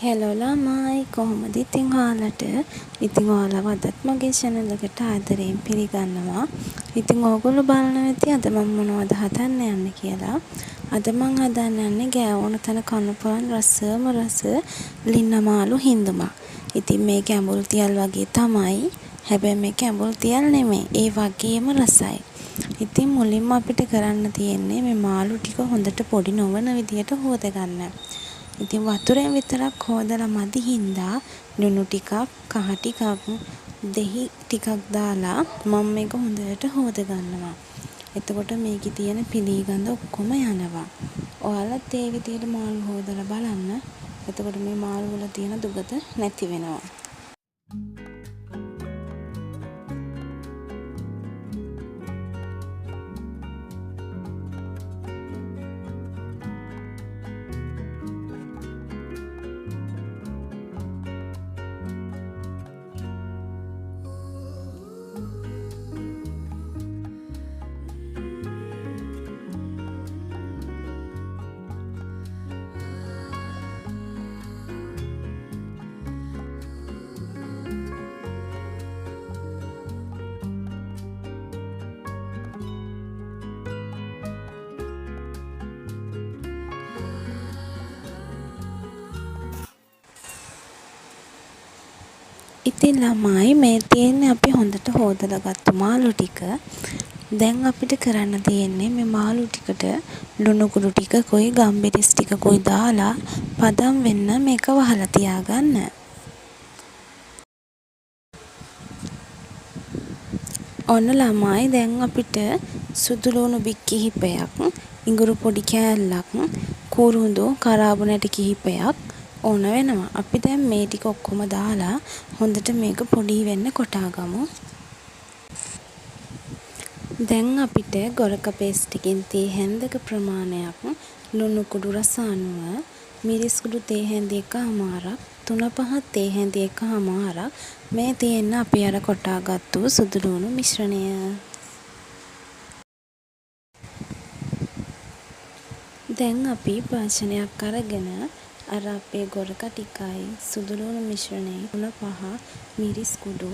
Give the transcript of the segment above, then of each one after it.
Hello ළමයි කොහොමද ඉතින් ඔයාලට? ඉතින් ඔයාලව අදත් මගේ channel එකට ආදරයෙන් පිළිගන්නවා. ඉතින් ඕගොල්ලෝ බලනවා ඇති අද මම මොනවද හදන්න යන්නේ කියලා. අද මම හදන්න යන්නේ ගෑවුණු තන කන්න පුළුවන් රසම රස ලින්නමාලු හිඳුමක්. ඉතින් මේක ඇඹුල් තියල් වගේ තමයි. හැබැයි මේක ඇඹුල් තියල් නෙමෙයි. ඒ වගේම රසයි. ඉතින් මුලින්ම අපිට කරන්න තියෙන්නේ මේ මාළු ටික හොඳට පොඩි නොවන විදියට හොදගන්න. ඉතින් වතුරෙන් විතරක් හොදලා මදි හින්දා ලුණු ටිකක්, කහ ටිකක්, දෙහි ටිකක් දාලා මම මේක හොඳට හොද ගන්නවා. එතකොට මේකේ තියෙන පිළිගඳ ඔක්කොම යනවා. ඔයාලත් ඒ විදිහට මාළු හොදලා බලන්න. එතකොට මේ මාළු වල තියෙන දුගත නැති වෙනවා. ඉතින් ළමයි මේ තියෙන්නේ අපි හොඳට හොදලා ගත්ත මාළු ටික. දැන් අපිට කරන්න තියෙන්නේ මේ මාළු ටිකට ලුණු කුඩු ටිකකුයි ගම්බිරිස් ටිකකුයි දාලා පදම් වෙන්න මේක වහලා තියාගන්න. ඔන්න ළමයි දැන් අපිට සුදු ලුණු බික් කිහිපයක්, ඉඟුරු පොඩි කෑල්ලක්, කුරුඳු කරාබු නැටි කිහිපයක් ඕන වෙනවා. අපි දැන් මේ ටික ඔක්කොම දාලා හොඳට මේක පොඩි වෙන්න කොටා ගමු. දැන් අපිට ගොරක පේස්ට් එකෙන් තේ හැන්දක ප්‍රමාණයක්, ලුණු කුඩු රස අනුව, මිරිස් කුඩු තේ හැඳි එකමාරක්, 3-5 තේ හැඳි එකමාරක් මේ තියෙන අපි අර කොටාගත්තු සුදු ලුණු මිශ්‍රණය. දැන් අපි වාෂණයක් අරගෙන අර අපේ ගොරක ටිකයි සුදු ලුණු මිශ්‍රණය 3-5 මිරිස් කුඩු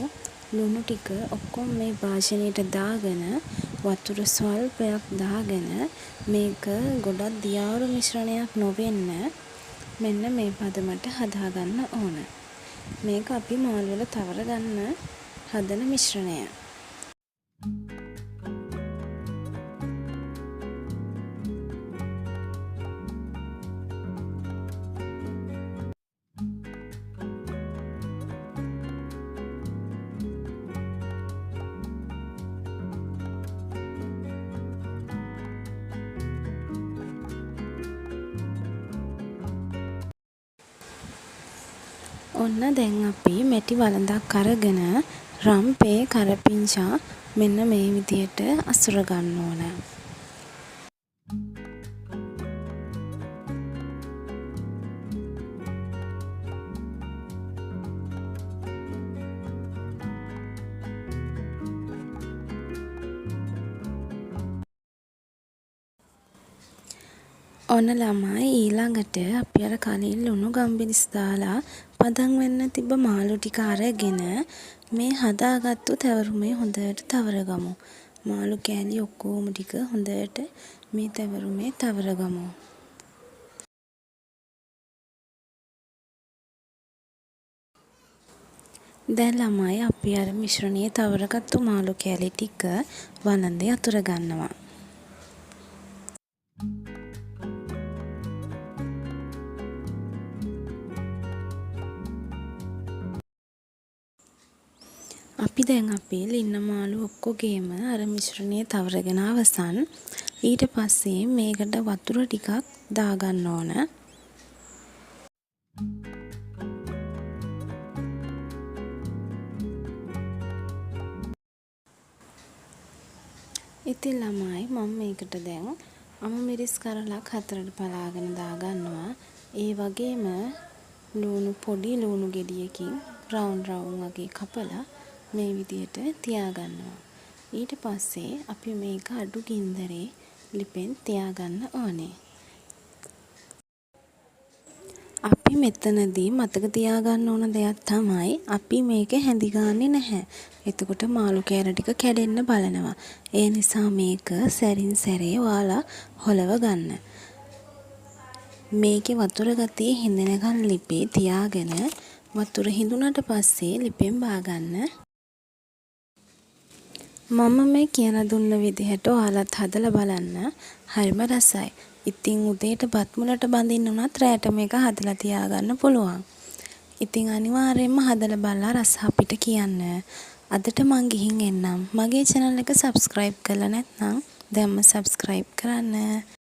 ලුණු ටික ඔක්කොම මේ වාෂණයට දාගෙන වතුර ස්වල්පයක් දාගෙන මේක ගොඩක් දියාරු මිශ්‍රණයක් නොවෙන්න මෙන්න මේ පදමට හදාගන්න ඕන. මේක අපි මාළු වල තවර ගන්න හදන මිශ්‍රණය. ඔන්න දැන් අපි මැටි වළඳක් අරගෙන රම්පේ කරපිංචා මෙන්න මේ විදියට අසුර ගන්න ඕන. ඔන්න ළමයි ඊළඟට අපි අර කලින් ලුණු ගම්බිරිස් දාලා පදම් වෙන්න තිබ්බ මාළු ටික අරගෙන මේ හදාගත්තු තැවරුමේ හොඳට තවරගමු. මාළු කෑලි ඔක්කොම ටික හොඳට මේ තැවරුමේ තවරගමු. දැන් ළමයි අපි අර මිශ්‍රණයේ තවරගත්තු මාළු කෑලි ටික වළඳේ අතුර ගන්නවා. අපි දැන් අපේ ලින්න මාළු ඔක්කොගේම අර මිශ්‍රණයේ තවරගෙන අවසන්. ඊට පස්සේ මේකට වතුර ටිකක් දාගන්න ඕන. ඉතින් ළමයි මම මේකට දැන් අමු මිරිස් කරලක් 4ට පලාගෙන දාගන්නවා. ඒ වගේම ලුණු පොඩි ලුණු ගෙඩියකින් රවුම් වගේ කපලා මේ විදියට තියාගන්නවා. ඊට පස්සේ අපි මේක අඩු ගින්දරේ ලිපෙන් තියාගන්න ඕනේ. අපි මෙතනදී මතක තියාගන්න ඕන දෙයක් තමයි අපි මේක හැඳිගන්නේ නැහැ. එතකොට මාළු කෑල්ල ටික කැඩෙන්න බලනවා. ඒ නිසා මේක සැරින් සැරේ ඔයාලා හොලව ගන්න. මේකේ වතුර ගතිය හිඳෙනකන් ලිපේ තියාගෙන වතුර හිඳුනට පස්සේ ලිපෙන් බාගන්න. මම මේ කියලා දුන්න විදිහට ඔයාලත් හදලා බලන්න. හරිම රසයි. ඉතින් උදේට බත් මුලට බඳින්න උනත් රෑට මේක හදලා තියාගන්න පුළුවන්. ඉතින් අනිවාර්යයෙන්ම හදලා බලලා රස අපිට කියන්න. අදට මං ගිහින් එන්නම්. මගේ channel එක subscribe කරලා නැත්නම් දැන්ම subscribe කරන්න.